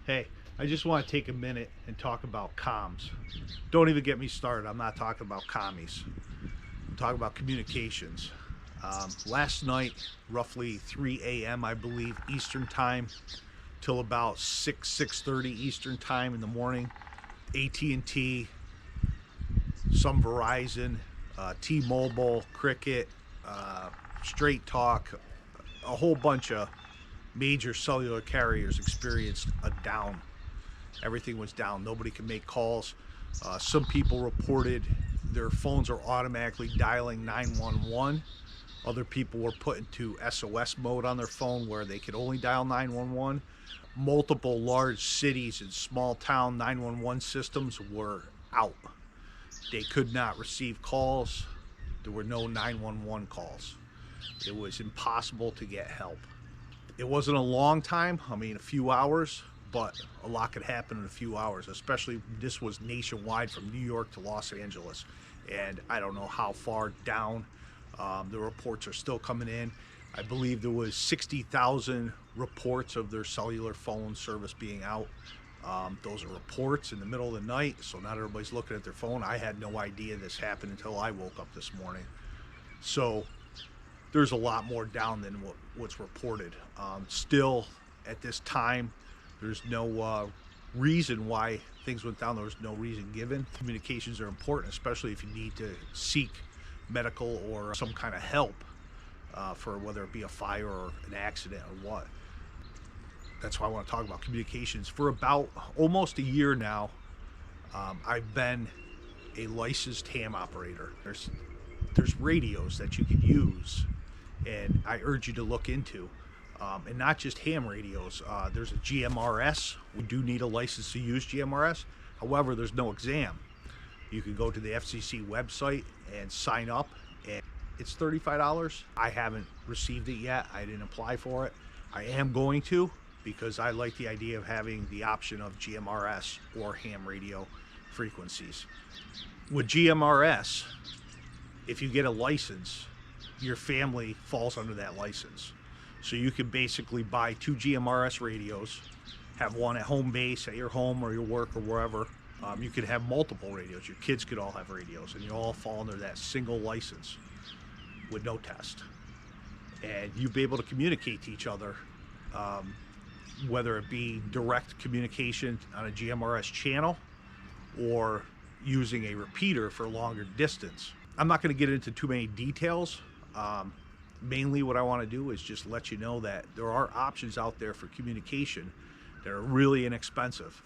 Hey, I just want to take a minute and talk about comms. Don't even get me started. I'm not talking about commies. I'm talking about communications. Last night, roughly 3 a.m., I believe, Eastern Time, till about 6:30 Eastern Time in the morning, At&t, some Verizon, T-Mobile, Cricket, Straight Talk, a whole bunch of major cellular carriers experienced a down. Everything was down. Nobody could make calls. Some people reported their phones are automatically dialing 911. Other people were put into SOS mode on their phone where they could only dial 911. Multiple large cities and small town 911 systems were out. They could not receive calls. There were no 911 calls. It was impossible to get help. It wasn't a long time, I mean a few hours, but a lot could happen in a few hours, especially this was nationwide from New York to Los Angeles. And I don't know how far down. The reports are still coming in. I believe there was 60,000 reports of their cellular phone service being out. Those are reports in the middle of the night, so not everybody's looking at their phone. I had no idea this happened until I woke up this morning. So there's a lot more down than what's reported. Still, at this time, there's no reason why things went down. There was no reason given. Communications are important, especially if you need to seek medical or some kind of help for whether it be a fire or an accident or what. That's why I want to talk about communications. For about almost a year now, I've been a licensed ham operator. There's radios that you can use, and I urge you to look into. And not just ham radios. There's a Gmrs. We do need a license to use Gmrs. However, there's no exam. You can go to the FCC website and sign up, and it's $35. I haven't received it yet. I didn't apply for it. I am going to, because I like the idea of having the option of GMRS or ham radio frequencies. With GMRS, if you get a license, your family falls under that license. So you can basically buy 2 GMRS radios, have one at home base, at your home or your work or wherever. You could have multiple radios. Your kids could all have radios, and you all fall under that single license with no test. And you'd be able to communicate to each other, whether it be direct communication on a GMRS channel or using a repeater for longer distance. I'm not going to get into too many details. Mainly what I want to do is just let you know that there are options out there for communication that are really inexpensive.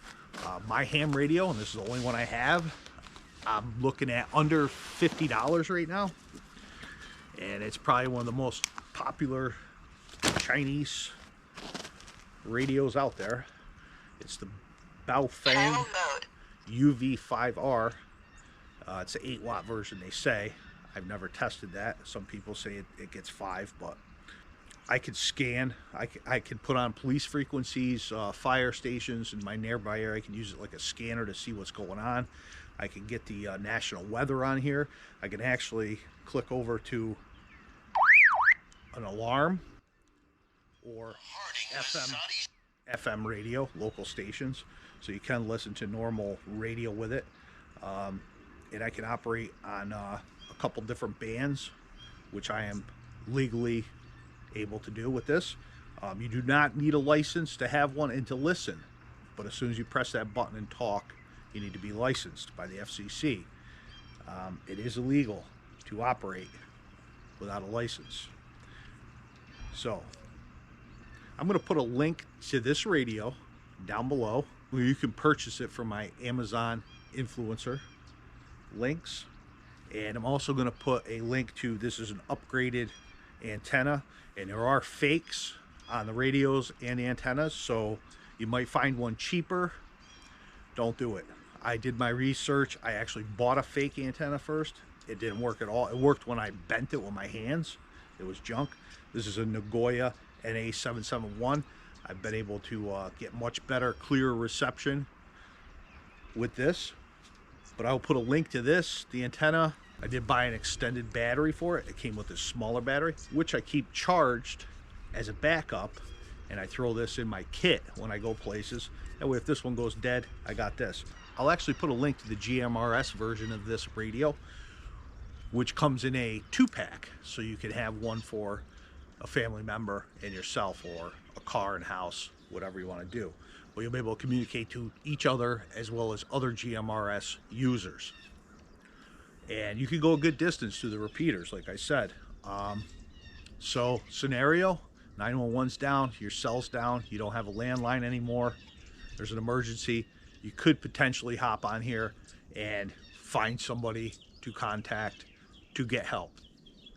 My ham radio, and this is the only one I have, I'm looking at under $50 right now. And it's probably one of the most popular Chinese radios out there. It's the Baofeng UV5R. It's an 8-watt version, they say. I've never tested that. Some people say it gets 5, but I could scan. I can put on police frequencies, fire stations in my nearby area. I can use it like a scanner to see what's going on. I can get the national weather on here. I can actually click over to an alarm or FM radio, local stations. So you can listen to normal radio with it. And I can operate on a couple different bands, which I am legally able to do with this. You do not need a license to have one and to listen, but as soon as you press that button and talk, you need to be licensed by the FCC. It is illegal to operate without a license. So I'm going to put a link to this radio down below where you can purchase it from my Amazon influencer links. And I'm also going to put a link to, this is an upgraded antenna, and there are fakes on the radios and the antennas, so you might find one cheaper. Don't do it. I did my research. I actually bought a fake antenna first. It didn't work at all. It worked when I bent it with my hands. It was junk. This is a Nagoya NA-771. I've been able to get much better, clearer reception with this. But I'll put a link to this, the antenna. I did buy an extended battery for it. It came with a smaller battery, which I keep charged as a backup and I throw this in my kit when I go places. That way if this one goes dead, I got this. I'll actually put a link to the GMRS version of this radio, which comes in a 2-pack, so you can have one for a family member and yourself, or a car and house, whatever you want to do. But you'll be able to communicate to each other as well as other GMRS users. And you can go a good distance to the repeaters, like I said. So scenario, 911's down, your cell's down, you don't have a landline anymore, there's an emergency, you could potentially hop on here and find somebody to contact to get help.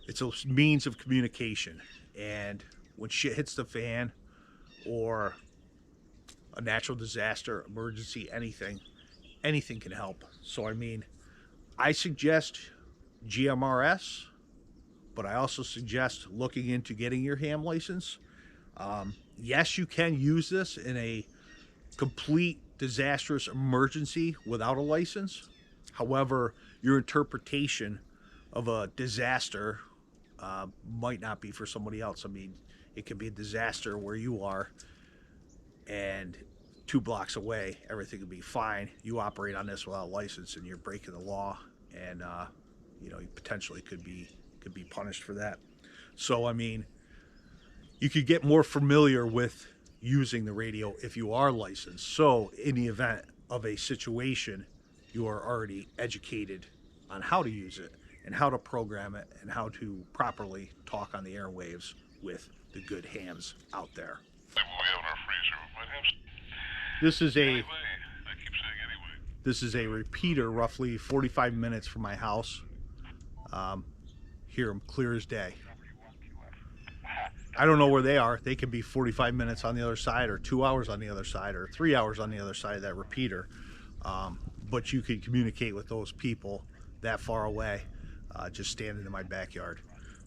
It's a means of communication, and when shit hits the fan, or a natural disaster, emergency, anything can help. So I mean, I suggest GMRS, but I also suggest looking into getting your ham license. Yes, you can use this in a complete disastrous emergency without a license. However, your interpretation of a disaster might not be for somebody else. I mean, it could be a disaster where you are, and 2 blocks away, everything would be fine. You operate on this without a license, and you're breaking the law, and you know, you potentially could be punished for that. So I mean, you could get more familiar with using the radio if you are licensed. So in the event of a situation, you are already educated on how to use it and how to program it and how to properly talk on the airwaves with the good hams out there. This is a repeater roughly 45 minutes from my house. Hear them clear as day. I don't know where they are. They could be 45 minutes on the other side, or 2 hours on the other side, or 3 hours on the other side of that repeater. But you can communicate with those people that far away, just standing in my backyard.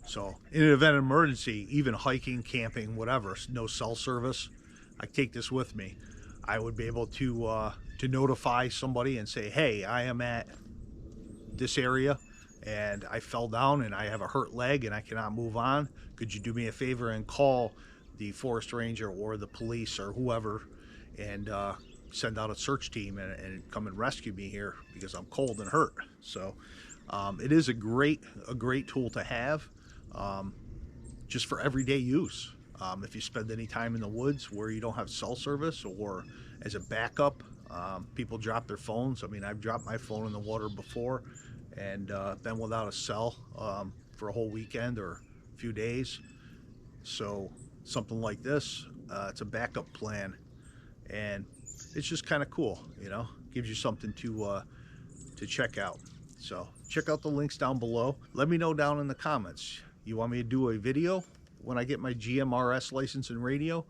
So in an event of emergency, even hiking, camping, whatever, no cell service, I take this with me. I would be able to notify somebody and say, hey, I am at this area and I fell down and I have a hurt leg and I cannot move on. Could you do me a favor and call the forest ranger or the police or whoever, and send out a search team and come and rescue me here because I'm cold and hurt. So it is a great tool to have, just for everyday use. If you spend any time in the woods where you don't have cell service, or as a backup, people drop their phones. I mean, I've dropped my phone in the water before and been without a cell for a whole weekend or a few days. So something like this, it's a backup plan, and it's just kind of cool, you know, gives you something to check out. So check out the links down below. Let me know down in the comments. You want me to do a video when I get my GMRS license in radio?